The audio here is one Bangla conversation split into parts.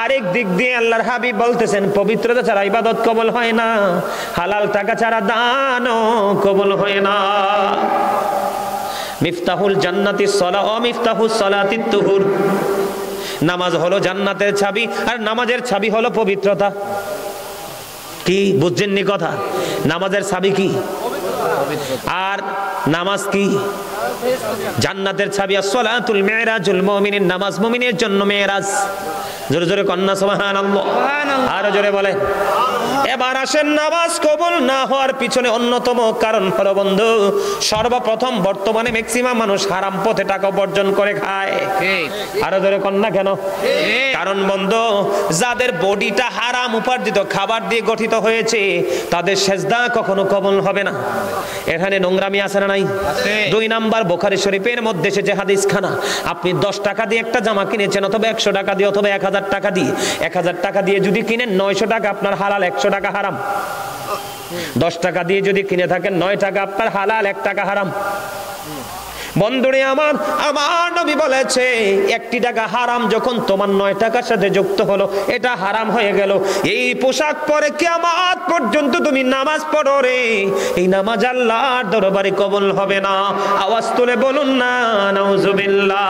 আরেক দিক দিয়ে আল্লাহর হাবিব বলতেছেন পবিত্রতা ছাড়া ইবাদত কবুল হয় না, হালাল টাকা ছাড়া দানও কবুল হয় না। মিফতাহুল জান্নাতিস সালাহ ওয়া মিফতাহুস সালাতিত তুহুর। নামাজ হলো জান্নাতের চাবি, আর নামাজের চাবি হলো পবিত্রতা। কি বুঝছেননি কথা? নামাজের চাবি কি? আর নামাজ কি? জান্নাতের চাবি। as-salatul mi'rajul মুমিনিন, নামাজ মুমিনের জন্য মেরাজ। জোরে জোরে কন্না সুবহানাল্লাহ, আর জোরে বলে। এবার আসেন নামাজ কবুল না হওয়ার পিছনে অন্যতম কারণ হলো বন্ধু, সর্বপ্রথম বর্তমানে ম্যাক্সিমাম মানুষ হারাম পথে টাকা উপার্জন করে খায়। আরো জোরে কন্যা কেন? কারণ বন্ধু, যাদের বডিটা হারাম উপার্জিত খাবার দিয়ে গঠিত হয়েছে তাদের সেজদা কখনো কবুল হবে না। এখানে নোংরামি আছে না নাই? 2 নাম্বার বুখারী শরীফের মধ্যে যে হাদিস খানা, আপনি 10 টাকা দিয়ে একটা জামা কিনেছেন অথবা 100 টাকা দিয়ে অথবা 1000 টাকা দিয়ে, 1000 টাকা দিয়ে যদি কিনেন 900 টাকা আপনার হালাল, 100 টাকা হারাম। 10 টাকা দিয়ে যদি কিনে থাকেন 9 টাকা আপনার হালাল, 1 টাকা হারাম। বন্ধুরে আমার নবী বলেছে 1 টাকা হারাম যখন তোমার 9 টাকার সাথে যুক্ত হলো, এটা হারাম হয়ে গেল। এই পোশাক পরে কিয়ামত পর্যন্ত তুমি নামাজ পড়ো রে, এই নামাজ আল্লাহর দরবারে কবুল হবে না। আওয়াজ তুলে বলুন না নাউজুবিল্লাহ।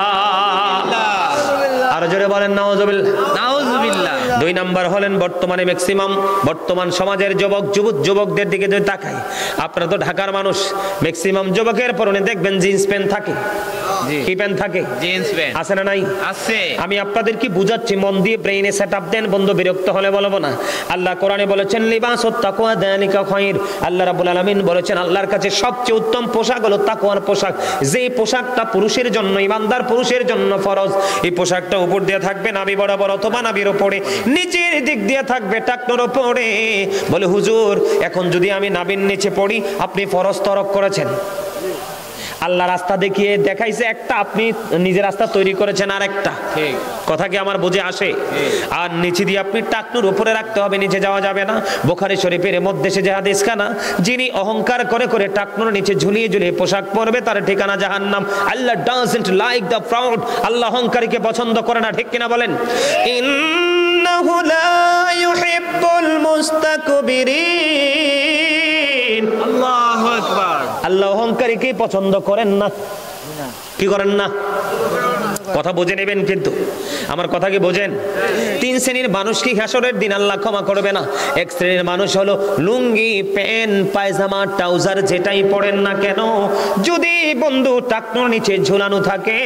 আর জোরে বলেন নাউজুবিল্লাহ, নাউজুবিল্লাহ। 2 নাম্বার হলেন বর্তমানে ম্যাক্সিমাম বর্তমান সমাজের যুবকদের দিকে যদি তাকাই, আপনারা তো ঢাকার মানুষ, ম্যাক্সিমাম যুবকের পরনে দেখবেন জিন্স প্যান্ট থাকে। কি প্যান্ট থাকে? Jeans pant. আছে না নাই? আছে। আমি আপনাদের কি বুঝাচ্ছি, মন দিয়ে ব্রেইনে সেটআপ দেন বন্ধু, বিরক্ত হলে বলবো না। আল্লাহ কোরআনে বলেছেন লিবাসুত তাকওয়া যালিকা খায়র। আল্লাহ রাব্বুল আলামিন বলেছেন আল্লাহর কাছে সবচেয়ে উত্তম পোশাক হলো তাকওয়ার পোশাক। যে পোশাকটা পুরুষের জন্য, ইমানদার পুরুষের জন্য ফরজ। এই পোশাকটা উপর দিয়ে থাকবে নাভি বরাবর অথবা নাভির উপরে, নিচের দিক দিয়ে থাকবে টাকনোর উপরে। বলে হুজুর এখন যদি আমি নাভির নিচে পড়ি, আপনি ফরজ তরক করেছেন। আল্লাহ রাস্তা দেখিয়ে দেখাইছে একটা, আপনি নিজের রাস্তা তৈরি করেছেন আরেকটা। ঠিক কথা কি আমার বুঝে আসে? আর নিচে দিয়ে আপনি টাকনুর উপরে রাখতে হবে, নিচে যাওয়া যাবে না। বুখারী শরীফের মধ্যে সে হাদিস খানা, যিনি অহংকার করে করে টাকনুর নিচে ঝুলিয়ে ঝুলিয়ে পোশাক পরবে তার ঠিকানা জাহান্নাম। আল্লাহ ডাজন্ট লাইক দ্য প্রাউড, আল্লাহ অহংকারীকে পছন্দ করে না। ঠিক কিনা বলেন? ইন্নাহু লা ইউহিব্বুল মুস্তাকবিরিন। আল্লাহু আকবার। আল্লাহ অহংকারীকে পছন্দ করেন না। কি করেন না? কথা বুঝে নেবেন কিন্তু, আমার কথা কি বোঝেন? 3 শ্রেণীর মানুষ কি হাসরের দিন আল্লাহ ক্ষমা করবে না। 1 শ্রেণীর মানুষ হলো লুঙ্গি, প্যান্ট, পায়জামা, ট্রাউজার যেটাই পরেন না কেন, যদি বন্ধু টাকনোর নিচে ঝুলানো থাকে,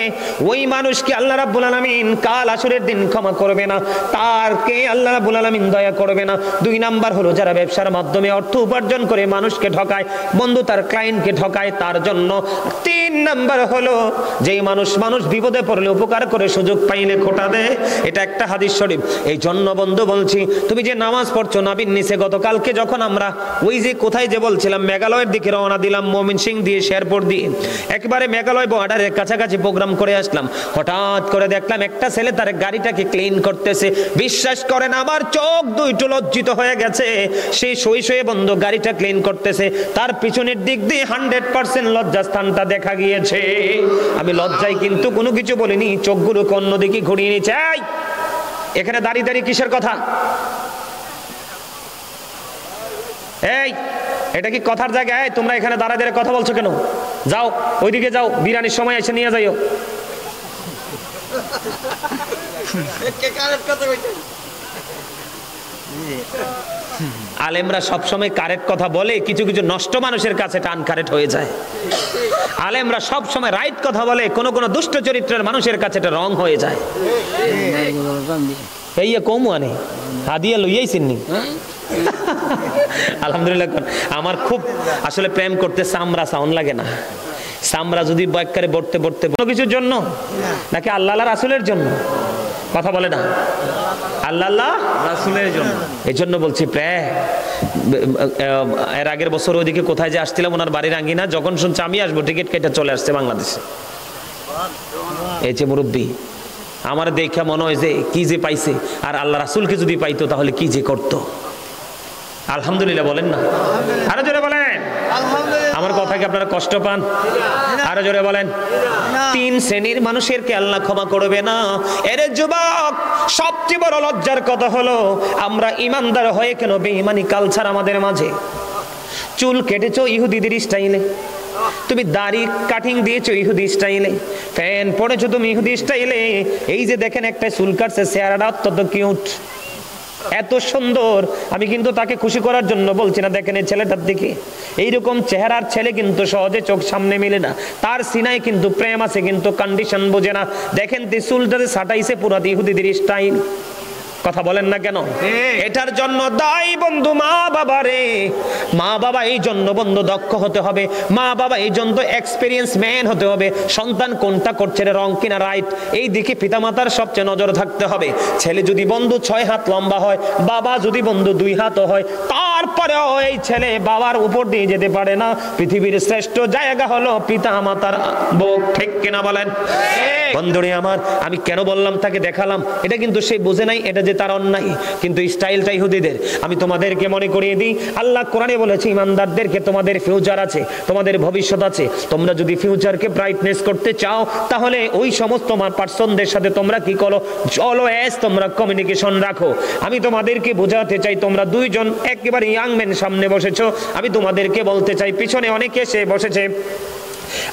ওই মানুষকে আল্লাহ রাব্বুল আলামিন কাল হাসরের দিন ক্ষমা করবে না, তারকে আল্লাহ রাব্বুল আলামিন দয়া করবে না। 2 নাম্বার হলো যারা ব্যবসার মাধ্যমে অর্থ উপার্জন করে মানুষকে ঠকায়, বন্ধু তার ক্লায়েন্টকে ঠকায় তার জন্য। 3 নাম্বার হলো যেই মানুষ বিপদে পড়লে উপকার করে, সুযোগ পাইলে খোটা দেয়। এটা একটা হাদিস শরীফ। এই জন্য বন্ধু বলছি, তুমি যে নামাজ পড়ছো নাবির নিচে, গতকালকে যখন আমরা ওই যে কোথায় যে বলছিলাম মেঘালয়ের দিকে রওনা দিলাম, ময়মনসিং দিয়ে শেরপুর দিয়ে, একেবারে মেঘালয় বর্ডারের কাছাকাছি প্রোগ্রাম করে আসলাম। হঠাৎ করে দেখলাম একটা ছেলে তার গাড়িটাকে ক্লিন করতেছে। বিশ্বাস করেন আমার চোখ দুইটো লজ্জিত হয়ে গেছে। সেই শুয়ে বন্ধু গাড়িটা ক্লিন করতেছে, তার পিছনের দিক দিয়ে 100% লজ্জাস্থানটা দেখা গিয়েছে। আমি লজ্জায় কিন্তু কোনো কিছু বলিনি, চোখগুলোকে অন্যদিকে ঘুরিয়ে নিচ্ছে। এখানে দাঁড়িয়ে কিসের কথা? এই এটা কি কথার জায়গায়? তোমরা এখানে দাঁড়িয়ে কথা বলছো কেন? যাও ওইদিকে যাও, বিরানির সময় এসে নিয়ে যাইও। আলেমরা সবসময় কারেক্ট কথা বলে, কিছু কিছু নষ্ট মানুষের কাছে টান কারেক্ট হয়ে যায়। আলেমরা সবসময় রাইট কথা বলে, কোন কোন দুষ্ট চরিত্রের মানুষের কাছে এটা রং হয়ে যায়। এই কমু আনে হাদিয়া লইয়াই চিনি। আলহামদুলিল্লাহ। আমার খুব আসলে প্রেম করতে চামড়া সাউন্ড লাগে না। চামড়া যদি বয়কারে বড়তে বড়তে কোনো কিছুর জন্য নাকি আল্লাহ রাসূলের জন্য? কথা বলে না। আল্লাহ রাসূলের জন্য। এই জন্য বলছি এর আগের বছর ওইদিকে কোথায় যে আসছিলাম, ওনার বাড়ির আঙ্গিনা, যখন শুনছি আমি আসবো টিকিট কেটে চলে আসছে বাংলাদেশে। এই যে মুরব্বী, আমার দেখে মনে হয় যে কি যে পাইছে, আর আল্লাহ রাসূলকে যদি পাইতো তাহলে কি যে করতো। আলহামদুলিল্লাহ বলেন না? আরো জোরে বলেন আমার কথা কি আপনারা কষ্ট পান? আরো জোরে বলেন। 3 শ্রেণীর মানুষেরকে আল্লাহ ক্ষমা করবে না। এর যুবক, সবচেয়ে বড় লজ্জার কথা হলো আমরা ইমানদার হয়ে কেন বেঈমানি কালচার আমাদের মাঝে। চুল কেটেছো ইহুদিদের স্টাইলে, তুমি দাড়ি কাটিং দিয়েছো ইহুদি স্টাইলে, প্যান্ট পরেছো তুমি ইহুদি স্টাইলে। এই যে দেখেন একটা চুল কাটছে, চেহারাটা অত্যন্ত কিউট, এত সুন্দর। আমি কিন্তু তাকে খুশি করার জন্য বলছি না, দেখেন এই ছেলেটার দিকে, এইরকম চেহারার ছেলে কিন্তু সহজে চোখ সামনে মেলে না। তার সিনায় কিন্তু প্রেম আছে, কিন্তু কন্ডিশন বোঝে না। দেখেন চুলটাতে সাটাইছে পুরা ইহুদিদের স্টাইল। কথা বলেন না কেন? এটার জন্য দায়ী বন্ধু মা বাবা রে। মা বাবা এই জন্য বন্ধু দক্ষ হতে হবে, মা বাবা এই জন্য এক্সপেরিয়েন্স ম্যান হতে হবে। সন্তান কোনটা করছে, রং কিনা রাইট, এই দিকে পিতামাতার সবচেয়ে নজর থাকতে হবে। ছেলে যদি বন্ধু 6 হাত লম্বা হয়, বাবা যদি বন্ধু 2 হাতও হয়, তারপরেও এই ছেলে বাবার উপর দিয়ে যেতে পারে না। পৃথিবীর শ্রেষ্ঠ জায়গা হলো পিতা মাতার বুক, ঠিক কিনা বলেন? বন্ধুরে আমার, আমি কেন বললাম তাকে দেখালাম, এটা কিন্তু সে বুঝে নাই এটা যে তার অন্যায়, কিন্তু স্টাইলটা ইহুদিদের। আমি তোমাদেরকে মনে করিয়ে দিই, আল্লাহ কোরআনে বলেছে ইমানদারদেরকে তোমাদের ফিউচার আছে, তোমাদের ভবিষ্যৎ আছে। তোমরা যদি ফিউচারকে ব্রাইটনেস করতে চাও, তাহলে ওই সমস্ত পার্সনদের সাথে তোমরা কি করো, অলওয়েজ তোমরা কমিউনিকেশন রাখো। আমি তোমাদেরকে বোঝাতে চাই, তোমরা 2 জন একেবারে ইয়াং ম্যান সামনে বসেছো, আমি তোমাদেরকে বলতে চাই পিছনে অনেকে এসে বসেছে।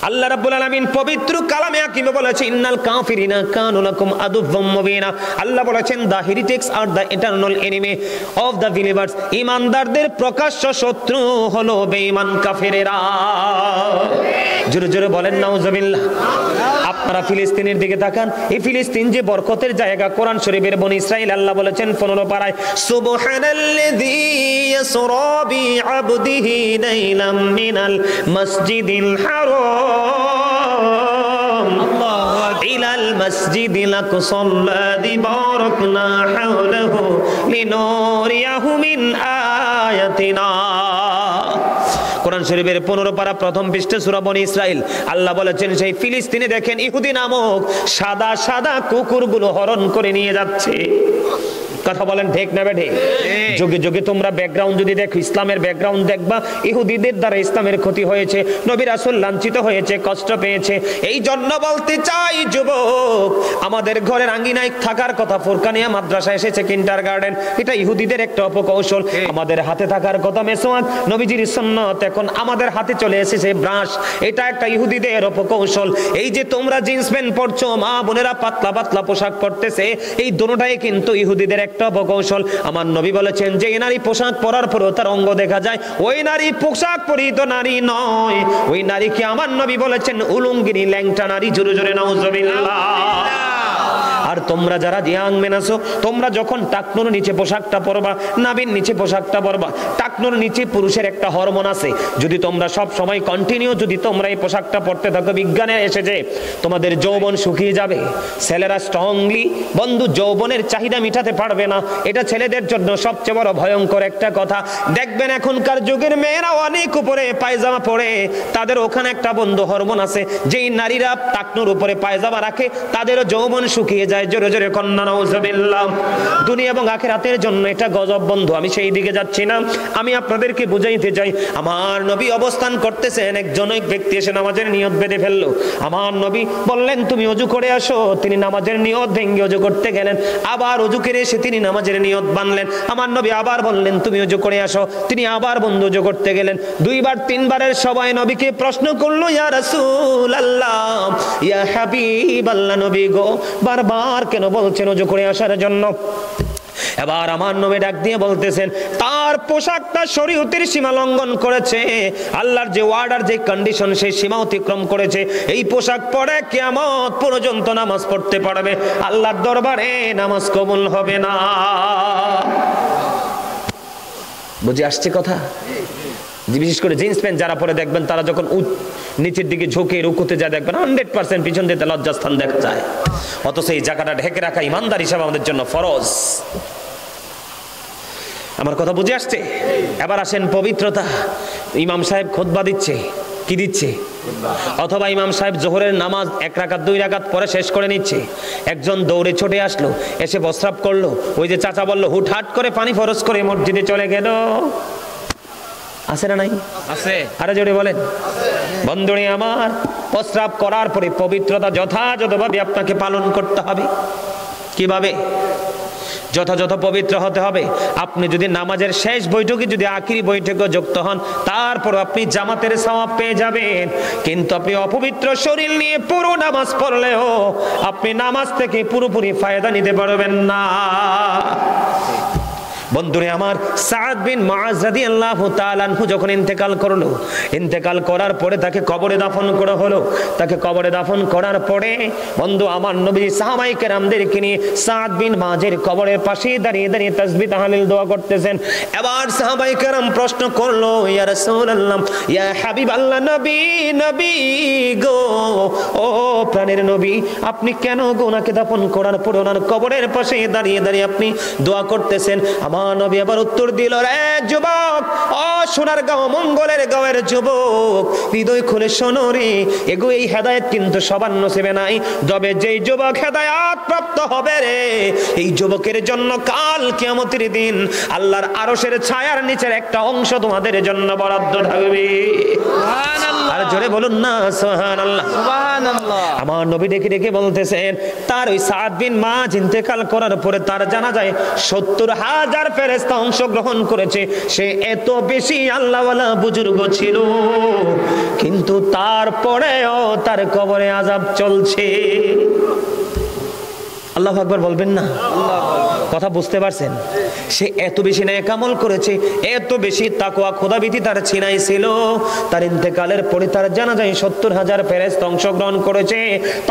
আল্লাহ রাব্বুল আলামিন পবিত্র কালামে হাকিমে বলেছেন ইন্নাল কাফিরিনা কানু লাকুম আদুওয়াম মুবিনা। আল্লাহ বলেছেন the heretics are the eternal enemy of the believers. ঈমানদারদের প্রকাশ্য শত্রু হলো বেঈমান কাফেরেরা। জোরে জোরে বলেন নাউজুবিল্লাহ। আপনারা ফিলিস্তিনের দিকে তাকান, এই ফিলিস্তিন যে বরকতের জায়গা, কোরআন শরীফের বনি ইসরাইল আল্লাহ বলেছেন 15 পারায়, সুবহানাল্লাযী ইয়াসরা বিআবদিহি লাইলাম মিনাল মাসজিদিল হারাম ইলাল মাসজিদিল আকসাল্লাযী বারাকনা হাওলাহু লিনুরিয়াহু মিন আয়াতিনা। কোরআন শরীফের 15 পারা প্রথম পৃষ্ঠা সূরা বনি ইসরাইল। আল্লাহ বলেছেন সেই ফিলিস্তিনে দেখেন ইহুদি নামক সাদা সাদা কুকুরগুলো হরণ করে নিয়ে যাচ্ছে। কথা বলেন ঠিক না বেঠিক? যুগে যুগে তোমরা ব্যাকগ্রাউন্ড যদি দেখো, ইসলামের ব্যাকগ্রাউন্ড দেখবা, ইহুদিদের দ্বারা ইসলামের ক্ষতি হয়েছে, নবী রাসূল লাঞ্ছিত হয়েছে, কষ্ট পেয়েছে। এই জন্য বলতে চাই যুবক, আমাদের ঘরের আঙ্গিনায় থাকার কথা ফুরকানিয়া মাদ্রাসা এসেছে কিন্ডারগার্টেন, এটা ইহুদিদের একটা অপকৌশল। আমাদের হাতে থাকার কথা মেসওয়াক, নবীজির সুন্নাত, এখন আমাদের হাতে চলে এসেছে ব্রাশ, এটা একটা ইহুদিদের অপকৌশল। এই যে তোমরা জিন্স প্যান্ট পরছো, মা বোনেরা পাতলা পাতলা পোশাক পরতেছে, এই দুটোটাই কিন্তু ইহুদিদের একটা অপকৌশল। আমার নবী বলেছেন যে নারী পোশাক পরার পরেও তার অঙ্গ দেখা যায়, ওই নারী পোশাক পরিহিত নারী নয়, ওই নারীকে আমার নবী বলেছেন উলঙ্গিনী ল্যাংটা নারী। জোরে জোরে নাউজুবিল্লাহ। আর তোমরা যারা ইয়াং মেন আছো, তোমরা যখন টাকনুর নিচে পোশাকটা পরবা, নাভির নিচে পোশাকটা পরবা, টাকনুর নিচে পুরুষের একটা হরমোন আছে, যদি তোমরা সব সময় কন্টিনিউ যদি তোমরা এই পোশাকটা পরতে থাকো, বিজ্ঞানে এসেছে তোমাদের যৌবন শুকিয়ে যাবে। ছেলেরা স্ট্রংলি বন্ধু যৌবনের চাহিদা মিটাতে পারবে না, এটা ছেলেদের জন্য সবচেয়ে বড় ভয়ঙ্কর একটা কথা। দেখবেন এখনকার যুগের মেয়েরা অনেক উপরে পায়জামা পরে, তাদের ওখানে একটা বন্ধু হরমোন আছে, যেই নারীরা টাকনুর উপরে পায়জামা রাখে তাদেরও যৌবন শুকিয়ে যায়। জোরে জোরে কন্যা নাউজুবিল্লাহ। দুনিয়া এবং আখিরাতের জন্য এটা গজব বন্ধু। আমি সেই দিকে যাচ্ছি না, আমি আপনাদেরকে বুঝাইতে চাই। আমার নবী অবস্থান করতেছেন, একজন ব্যক্তি এসে নামাজের নিয়ত বেঁধে ফেললো। আমার নবী বললেন তুমি ওযু করে আসো, তিনি নামাজের নিয়ত ভেঙে ওযু করতে গেলেন, আবার ওযু করে এসে তিনি নামাজের নিয়ত বানলেন। আমার নবী আবার বললেন তুমি ওযু করে আসো, তিনি আবার বন্ধু ওযু করতে গেলেন। 2 বার 3 বারের সবাই নবীকে প্রশ্ন করলো ইয়া রাসূলুল্লাহ, ইয়া হাবিবাল্লাহ, নবী গো বারবার কেন বলছেন ওযু করে আসার জন্য? এবার আমার নবী ডাক দিয়ে বলতেছেন তার পোশাকটা শরীয়তের সীমা লঙ্ঘন করেছে, আল্লাহর যে ওয়ার্ডার যে কন্ডিশন সেই সীমা অতিক্রম করেছে। এই পোশাক পরে কিয়ামত পর্যন্ত নামাজ পড়তে পারবে, আল্লাহর দরবারে নামাজ কবুল হবে না। বুঝে আসছে কথা? বিশেষ করে জিন্স প্যান্ট যারা পরে দেখবেন, তারা যখন নিচের দিকে ঝুঁকে রুকুতে যায় দেখবেন 100% পিছন দিতে লজ্জাস্থান দেখা যায়, অথচ এই জায়গাটা ঢেকে রাখা ইমানদার হিসাবে আমাদের জন্য ফরজ। আমার কথা বুঝে আসছে? এবার আসেন পবিত্রতা। ইমাম সাহেব খুতবা দিচ্ছে, কি দিচ্ছে? অথবা ইমাম সাহেব জোহরের নামাজ 1 রাকাত 2 রাকাত পরে শেষ করে নিচ্ছে, একজন দৌড়ে ছুটে আসলো, এসে প্রস্রাব করলো, ওই যে চাচা বললো হুটহাট করে পানি ফরজ করে মসজিদে চলে গেল। আছে না নাই? আছে। আরে জোরে বলেন। বন্ধুরে আমার, প্রস্রাব করার পরে পবিত্রতা যথাযথভাবে আপনাকে পালন করতে হবে। কিভাবে? যথাযথ পবিত্র হতে হবে। আপনি যদি নামাজের শেষ বৈঠকে যদি আখিরি বৈঠকে যুক্ত হন, তারপর আপনি জামাতের সওয়াব পেয়ে যাবেন। কিন্তু আপনি অপবিত্র শরীর নিয়ে পুরো নামাজ পড়লেও আপনি নামাজ থেকে পুরোপুরি ফায়দা নিতে পারবেন না। বন্ধুরে আমার, সাদ বিন মুআজ রাদিয়াল্লাহু তাআলা আনহু যখন ইন্তেকাল করলো, ইন্তেকাল করার পরে তাকে কবরে দাফন করা হলো। তাকে কবরে দাফন করার পরে বন্ধু আমার নবী সাহাবায়ে কেরামদেরকে নিয়ে সাদ বিন মুআজের কবরের পাশে দাঁড়িয়ে দাঁড়িয়ে তাসবিহ তাহলিল দোয়া করতেছেন। এবার সাহাবায়ে কেরাম প্রশ্ন করলো, ইয়া রাসূলুল্লাহ, ইয়া হাবিবাল্লাহ, নবী নবী গো, ও প্রাণের নবী, আপনি কেন ওনাকে দাফন করার পর ওনার কবরের পাশে দাঁড়িয়ে দাঁড়িয়ে আপনি দোয়া করতেছেন? আমার নবী আবার উত্তর দিল, রে যুবক, ও সোনার গাঁও, মঙ্গলের গাঁয়ের যুবক, হৃদয় খুলে শোনো রে, এগো এই হেদায়েত কিন্তু সবার নসিবে নাই। তবে যেই যুবক হেদায়েত প্রাপ্ত হবে রে, এই যুবকের জন্য কাল কিয়ামতের দিন আল্লাহর আরশের ছায়ার নিচের একটা অংশ তোমাদের জন্য বরাদ্দ থাকবে। সুবহানাল্লাহ। আর জোরে বলুন না সুবহানাল্লাহ। সুবহানাল্লাহ। আমার নবী ডেকে ডেকে বলতেছেন, তার ওই সাদ বিন মুআজ ইন্তেকাল করার পরে তার জানাজায় ৭০,০০০ ফেরেশতা অংশগ্রহণ করেছে। সে এত বেশি আল্লাহওয়ালা বুজুর্গ ছিল, কিন্তু তারপরেও তার কবরে আযাব চলছে। আল্লাহু আকবার বলবেন না? কথা বুঝতে পারছেন? সে এত বেশি নেক আমল করেছে, এত বেশি তাকওয়া খোদাভীতি তার ছিনাই ছিল, তার ইন্তেকালের পরে তার জানাজায় ৭০,০০০ ফেরেশতা অংশগ্রহণ করেছে।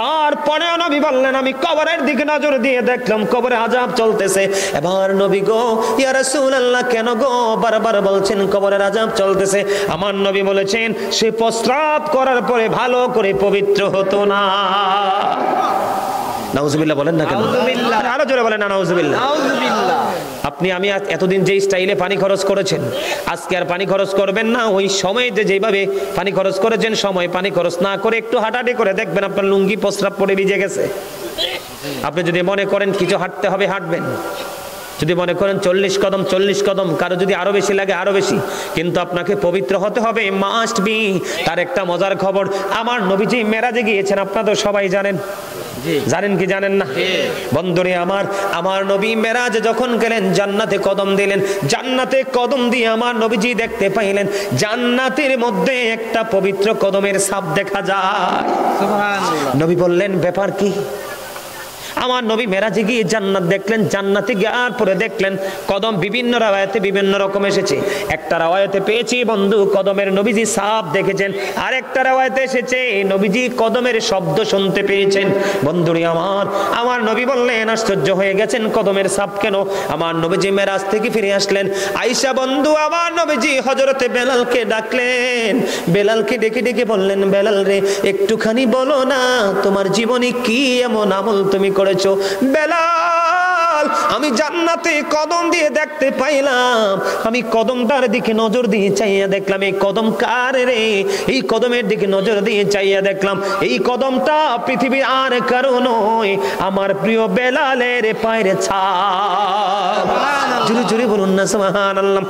তারপরেও নবী বললেন, আমি কবরের দিকে নজর দিয়ে দেখলাম কবরে আযাব চলতেছে। এবার নবী গো, ইয়া রাসূলুল্লাহ, কেন গো বারবার বলছেন কবরের আযাব চলতেছে? আমার নবী বলেছেন, সে প্রস্রাব করার পরে ভালো করে পবিত্র হতো না। নাউজুবিল্লাহ বলেন না কেন? আরো জোরে বলেন না নাউজুবিল্লাহ। আপনি আমি এতদিন যে স্টাইলে পানি খরচ করেছেন, আজকে আর পানি খরচ করবেন না। ওই সময় যেভাবে পানি খরচ করেছেন, সময় পানি খরচ না করে একটু হাঁটাহাঁটি করে দেখবেন আপনার লুঙ্গি প্রস্রাব পরে ভিজে গেছে। আপনি যদি মনে করেন কিছু হাঁটতে হবে, হাঁটবেন। যদি মনে করেন 40 কদম 40 কদম, কারো যদি আরো বেশি লাগে আরো বেশি, কিন্তু আপনাকে পবিত্র হতে হবে, মাস্ট বি। তার একটা মজার খবর, আমার নবীজি মেরাজে গিয়েছেন, আপনারা তো সবাই জানেন। জানেন কি জানেন না? বন্ধুরে আমার, আমার নবী মেরাজে যখন গেলেন, জান্নাতে কদম দিলেন। জান্নাতে কদম দিয়ে আমার নবীজি দেখতে পাইলেন জান্নাতের মধ্যে একটা পবিত্র কদমের ছাপ দেখা যায়। সুবহানাল্লাহ। নবী বললেন, ব্যাপার কি? আমার নবী মেরাজে গিয়ে জান্নাত দেখলেন। জান্নাতে যাওয়ার পরে দেখলেন কদম বিভিন্ন রাওয়ায়াতে বিভিন্ন রকম এসেছে। একটা রাওয়ায়াতে পেয়েছি বন্ধু কদমের নবীজি ছাপ দেখেছেন, আর একটা রাওয়ায়াতে এসেছে নবীজি কদমের শব্দ শুনতে পেয়েছেন। বন্ধুরে আমার, আমার নবী বললেন, আশ্চর্য হয়ে গেছেন কদমের ছাপ কেন? আমার নবীজি মেরাজ থেকে ফিরে আসলেন। আয়েশা বন্ধু আমার নবীজি হযরতে বেলালকে ডাকলেন। বেলালকে ডেকে ডেকে বললেন, বেলাল রে, একটুখানি বলো না তোমার জীবনে কি এমন আমল তুমি করেছো? বেলাল, আমি জান্নাতে কদম দিয়ে দেখতে পাইলাম, আমি কদমটার দিকে নজর দিয়ে চাইয়া দেখলাম এই কদম কার রে। এই কদমের দিকে নজর দিয়ে চাইয়া দেখলাম এই কদমটা পৃথিবীর আর কারো নয়, আমার প্রিয় বেলালের পায়ের ছাপ। জোরে জোরে বলুন না সুবহানাল্লাহ।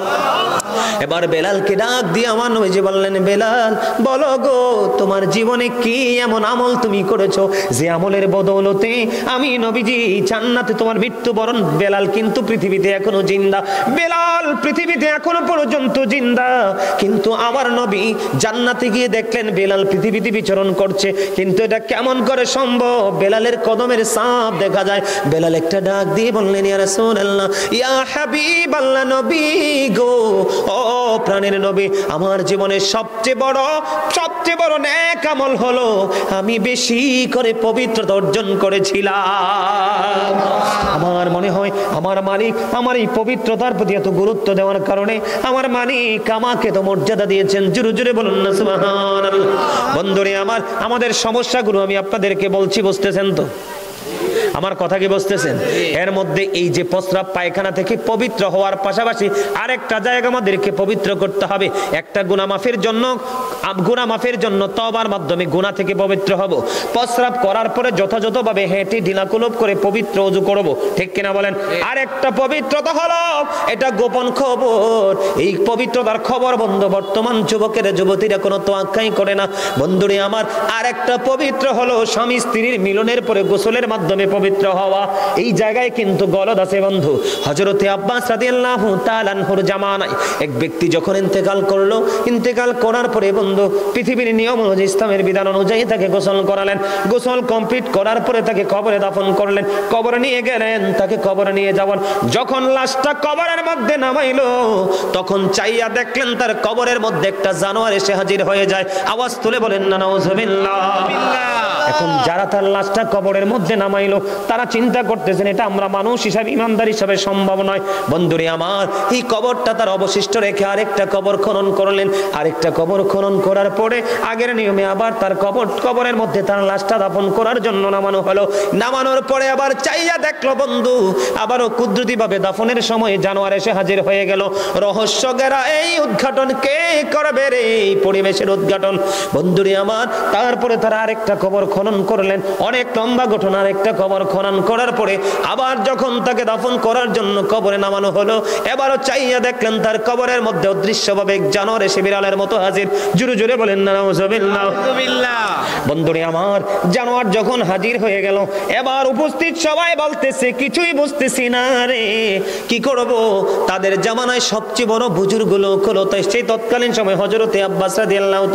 এবার বেলালকে ডাক দিয়ে আমার নবীজি বললেন, বেলাল বলো গো, তোমার জীবনে কি এমন আমল তুমি করেছো যে আমলের বদৌলতে আমি নবীজি জান্নাতে তোমার মৃত্যুবরণ? বেলাল কিন্তু পৃথিবীতে এখনো জিন্দা, বেলাল পৃথিবীতে এখনো পর্যন্ত জিন্দা, কিন্তু আমার নবী জান্নাতে গিয়ে দেখলেন বেলাল পৃথিবীতে বিচরণ করছে। কিন্তু এটা কেমন করে সম্ভব? বেলালের কদমের ছাপ দেখা যায়। বেলাল একটা ডাক দিয়ে বললেন, ইয়া রাসূলুল্লাহ, ইয়া হাবিবাল্লাহ, নবী গো, ও প্রাণের নবী, আমার জীবনের সবচেয়ে বড় নেক আমল হলো আমি বেশি করে পবিত্রতা অর্জন করেছিলাম। আমার মনে হয় আমার মালিক আমার এই পবিত্রতার প্রতি এত গুরুত্ব দেওয়ার কারণে আমার মালিক আমাকে তো মর্যাদা দিয়েছেন। জোরে জোরে বলুন না সুবহানাল্লাহ। বন্ধুরে আমার, আমাদের সমস্যাগুলো আমি আপনাদেরকে বলছি, বুঝতেছেন তো? আমার কথা কি বুঝতেছেন? এর মধ্যে এই যে প্রস্রাব পায়খানা থেকে পবিত্র হওয়ার পাশাপাশি আরেকটা জায়গা আমাদেরকে পবিত্র করতে হবে। একটা গুনাহ মাফের জন্য তওবার মাধ্যমে গুনাহ থেকে পবিত্র হব। প্রস্রাব করার পরে যথাযথভাবে হেঁটে ঢিলাকুলুপ করে পবিত্র ওযু করব, ঠিক কিনা বলেন? আরেকটা পবিত্রতা হলো, এটা গোপন খবর। এই পবিত্রতার খবর বন্ধু বর্তমান যুবকের যুবতীরা কোনো তোয়াক্কাই করে না। বন্ধুরে আমার, আরেকটা পবিত্র হলো স্বামী স্ত্রীর মিলনের পরে গোসলের মাধ্যমে পবিত্র হওয়া। এই জায়গায় কিন্তু গলদ আছে বন্ধু। হযরতে আব্বাস রাদিয়াল্লাহু তাআলা আনহুর জামানায় এক ব্যক্তি যখন ইন্তেকাল করলো, ইন্তেকাল করার পরে বন্ধু পৃথিবীর নিয়ম অনুযায়ী, ইসলামের বিধান অনুযায়ী তাকে গোসল করালেন। গোসল কমপ্লিট করার পরে তাকে কবরে দাফন করলেন। কবরে নিয়ে গেলেন, তাকে কবরে নিয়ে যাবেন। যখন লাশটা কবরের মধ্যে নামাইলো, তখন চাইয়া দেখলেন তার কবরের মধ্যে একটা জানোয়ার এসে হাজির হয়ে যায়। আওয়াজ তুলে বলেন না নাউজুবিল্লাহ। এখন যারা তার লাশটা কবরের মধ্যে নামাইলো, তারা চিন্তা করতেছেন এটা আমরা মানুষ হিসাবে, ইমানদার হিসাবে সম্ভব নয়। বন্ধুরে আমার, এই কবরটা তার অবশিষ্ট রেখে আরেকটা কবর খনন করলেন। আরেকটা কবর খনন করার পরে আগের নিয়মে আবার তার কবরের মধ্যে তার লাশটা দাফন করার জন্য নামানো হলো। নামানোর পরে আবার চাইয়া দেখলো বন্ধু, আবারও কুদরতি ভাবে দাফনের সময় জানোয়ার এসে হাজির হয়ে গেল। রহস্য ঘেরা এই উদ্ঘাটন কে করবে রে, এই পরিবেশের উদ্ঘাটন? বন্ধুরে আমার, তারপরে তারা আরেকটা কবর খনন করলেন। অনেক লম্বা ঘটনা। আরেকটা কবর খনন করার পরে আবার যখন তাকে দাফন করার জন্য কবরে নামানো হলো, এবারও চাইয়া দেখলেন তার কবরের মধ্যে অদৃশ্যভাবে এক জানোয়ার এসে বিড়ালের মতো হাজির। জোরে জোরে বলেন না নাউজুবিল্লাহ। বন্ধুরে আমার, জানোয়ার যখন হাজির হয়ে গেল, এবার উপস্থিত সবাই বলতেছে কিছুই বুঝতেছি না রে, কি করব? তাদের জামানায় সবচেয়ে বড় বুজুর্গ লোক হলো, তাই সেই তৎকালীন সময় হযরতে আব্বাস রাদিয়াল্লাহু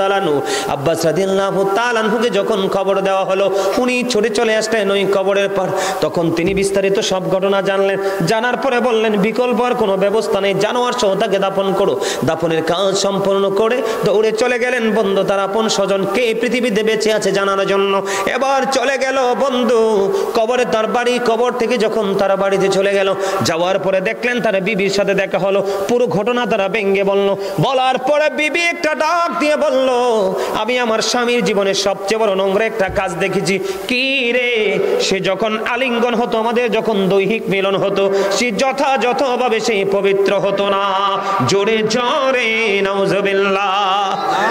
তাআলা আনহুকে যখন খবর দেওয়া হলো, উনি ছুটে চলে আসলেন ওই কবরের পার। তখন তিনি বিস্তারিত সব ঘটনা জানলেন। জানার পরে বললেন বিকল্প আর কোনো ব্যবস্থা নেই, জানোয়ার সহ তাকে দাফন করো। দাফনের কাজ সম্পন্ন করে দৌড়ে চলে গেলেন বন্ধু তার আপন স্বজন কে পৃথিবীতে বেঁচে আছে জানার জন্য। এবার চলে গেল বন্ধু কবরে, তার বাড়ি। কবর থেকে যখন তারা বাড়িতে চলে গেল, যাওয়ার পরে দেখলেন তার বিবির সাথে দেখা হলো। পুরো ঘটনা তারা ভেঙে বলল। বলার পরে বিবি একটা ডাক দিয়ে বলল, আমি আমার স্বামীর জীবনে সবচেয়ে বড় নোংরা একটা কাজ দেখেছি। কি রে? সে যখন আলিঙ্গন হতো, আমাদের যখন দৈহিক মিলন হতো, সে যথাযথভাবে সেই পবিত্র হতো না। জোরে জোরে নাউজুবিল্লাহ।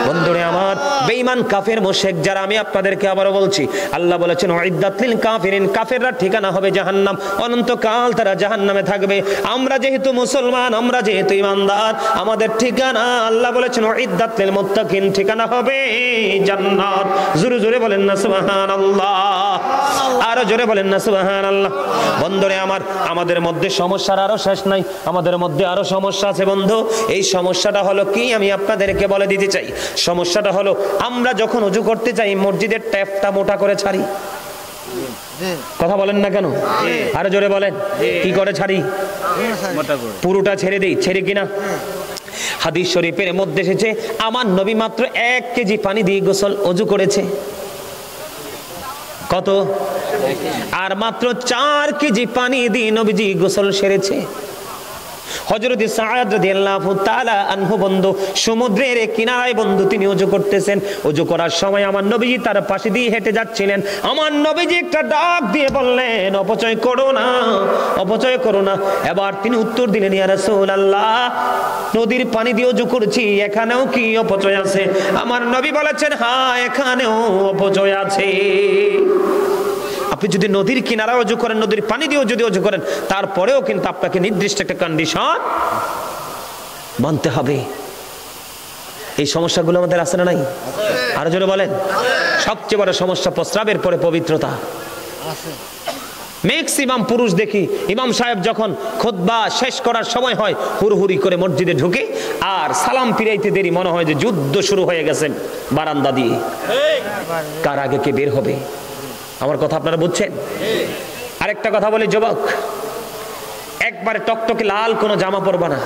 বন্ধুরে আমার, বেঈমান কাফের মুশরিক যারা, আমি আপনাদেরকে আবারও বলছি, আল্লাহ বলেছেন উইদ্দাত লিল কাফিরিন, কাফেররা ঠিকানা হবে জাহান্নাম, অনন্তকাল তারা জাহান্নামে থাকবে। আমরা যেহেতু মুসলমান, আমরা যেহেতু ইমানদার, আমাদের ঠিকানা আল্লাহ বলেছেন উইদ্দাত লিল মুত্তাকিন, ঠিকানা হবে জান্নাত। জোরে জোরে বলেন না সুবহানাল্লাহ। আরো জোরে বলেন না সুবহানাল্লাহ। বন্ধুরে আমার, আমাদের মধ্যে সমস্যার আরো শেষ নাই, আমাদের মধ্যে আরো সমস্যা আছে বন্ধু। এই সমস্যাটা হলো কি, আমি আপনাদেরকে বলে দিতে চাই। সমস্যাটা হলো আমরা যখন ওযু করতে যাই, মসজিদের ট্যাপটা মোটা করে ছাড়ি। কথা বলেন না কেন? আরো জোরে বলেন। কি করে ছাড়ি? পুরোটা ছেড়ে দেই, ছেড়ে কিনা? হাদিস শরীফের মধ্যে এসেছে, আমার নবী মাত্র 1 কেজি পানি দিয়ে গোসল ওযু করেছে। কত? আর মাত্র 4 কেজি পানি দিয়ে নবীজি গোসল সেরেছে। হযরত সাদ রাদিয়াল্লাহু তাআলা আনহু বন্ধু সমুদ্রের কিনারায় বন্ধু তিনি ওযু করতেছেন। ওযু করার সময় আমার নবীজি তার পাশে দিয়ে হেঁটে যাচ্ছিলেন। আমার নবীজি একটা ডাক দিয়ে বললেন, অপচয় করো না, অপচয় করো না। এবার তিনি উত্তর দিলেন, ইয়া রাসূলুল্লাহ, নদীর পানি দিয়ে ওযু করছি, এখানেও কি অপচয় আছে? আমার নবী বলেছেন, হ্যাঁ, এখানেও অপচয় আছে। আপনি যদি নদীর কিনারা ওযু করেন, নদীর পানি দিয়েও যদি ওযু করেন, তারপরেও কিন্তু আপনাকে নির্দিষ্ট একটা কন্ডিশন মানতে হবে। এই সমস্যাগুলো আমাদের আছে না নাই? আরো জোরে বলেন। সবচেয়ে বড় সমস্যা প্রস্রাবের পরে পবিত্রতা। ম্যাক্সিমাম পুরুষ দেখি, ইমাম সাহেব যখন খুতবা শেষ করার সময় হয়, হুড়হুড়ি করে মসজিদে ঢুকে, আর সালাম ফিরাইতে দেরি, মনে হয় যে যুদ্ধ শুরু হয়ে গেছে বারান্দা দিয়ে, কার আগে কে বের হবে। আমার কথা আপনারা বুঝছেন? আরেকটা কথা বলি, যুবক, একবারে টকটকে লাল কোনো জামা পরবা না।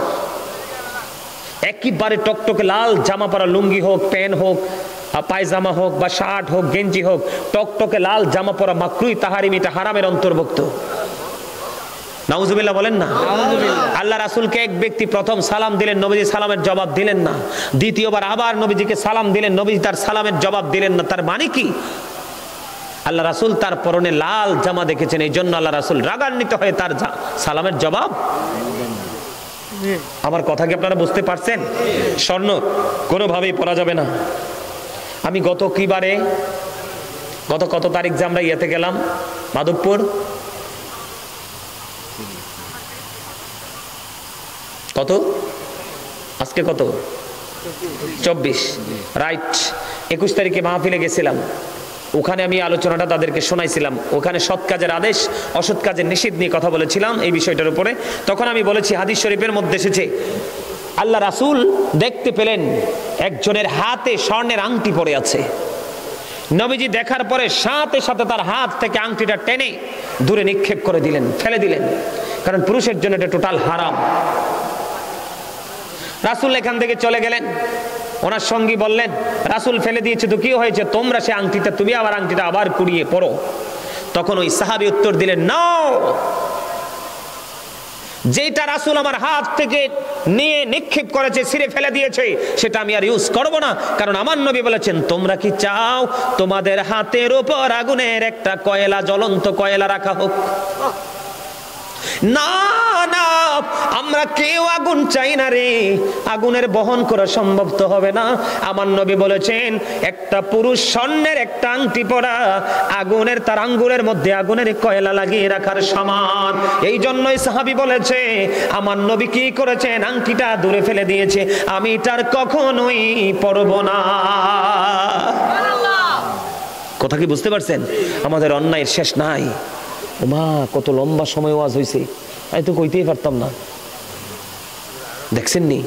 একেবারে টকটকে লাল জামা পরা, লুঙ্গি হোক, প্যান্ট হোক, পায়জামা হোক বা শার্ট হোক, গেঞ্জি হোক, টকটকে লাল জামা পরা মাকরুহ তাহরিম, এটা হারামের অন্তর্ভুক্ত। নাউজুবিল্লাহ বলেন না। আল্লাহ রাসূলকে এক ব্যক্তি প্রথম সালাম দিলেন, নবীজি সালামের জবাব দিলেন না। দ্বিতীয়বার আবার নবীজিকে সালাম দিলেন, নবীজি তার সালামের জবাব দিলেন না। তার মানে কি? আল্লাহ রাসূল তার পরনে লাল জামা দেখেছেন, এই জন্য আল্লাহ রাসূল রাগান্বিত হয়ে তার সালামের জবাব। আমার কথা কি আপনারা বুঝতে পারছেন? স্বর্ণ কোনোভাবেই পরা যাবে না। আমি গত কত তারিখ যে আমরা ইয়েতে গেলাম মাধবপুর, কত আজকে কত 24 রাইট, 21 তারিখে মাহফিলে গেছিলাম। ওখানে আমি আলোচনাটা তাদেরকে শোনাইছিলাম। ওখানে সৎ কাজের আদেশ, অসৎ কাজের নিষেধ নিয়ে কথা বলেছিলাম এই বিষয়টার উপরে। তখন আমি বলেছি হাদিস শরীফের মধ্যে এসেছে আল্লাহ রাসূল দেখতে পেলেন একজনের হাতে স্বর্ণের আংটি পড়ে আছে। নবীজি দেখার পরে সাথে সাথে তার হাত থেকে আংটিটা টেনে দূরে নিক্ষেপ করে দিলেন, ফেলে দিলেন, কারণ পুরুষের জন্য এটা টোটাল হারাম। রাসূল এখান থেকে চলে গেলেন। ওনার সঙ্গী বললেন রাসূল ফেলে দিয়েছে তো কি হয়েছে, তোমরা সে আংটিটা, তুমি আবার আংটিটা আবার কুড়িয়ে পরো। তখন ওই সাহাবী উত্তর দিলেন, না, যেটা রাসূল আমার হাত থেকে নিয়ে নিক্ষেপ করেছে, ছিঁড়ে ফেলে দিয়েছে, সেটা আমি আর ইউজ করব না, কারণ আমার নবী বলেছেন তোমরা কি চাও তোমাদের হাতের উপর আগুনের একটা কয়লা, জ্বলন্ত কয়লা রাখা হোক? না না, আমরা কেউ আগুন চাই না রে, আগুনের বহন করা সম্ভব তো হবে না। আমার নবী বলেছেন একটা পুরুষ স্বর্ণের একটা আংটি পরা আগুনের, তার আঙ্গুলের মধ্যে আগুনের কয়লা লাগিয়ে রাখার সমান। এই জন্যই সাহাবী বলেছে আমার নবী কি করেছেন, আংটিটা দূরে ফেলে দিয়েছে, আমি তার কখনোই পরব না। কথা কি বুঝতে পারছেন? আমাদের অন্যায়ের শেষ নাই। মা কত লম্বা সময় ওয়াজ হইছে, আমি তো কইতেই পারতাম না, দেখছেন নি?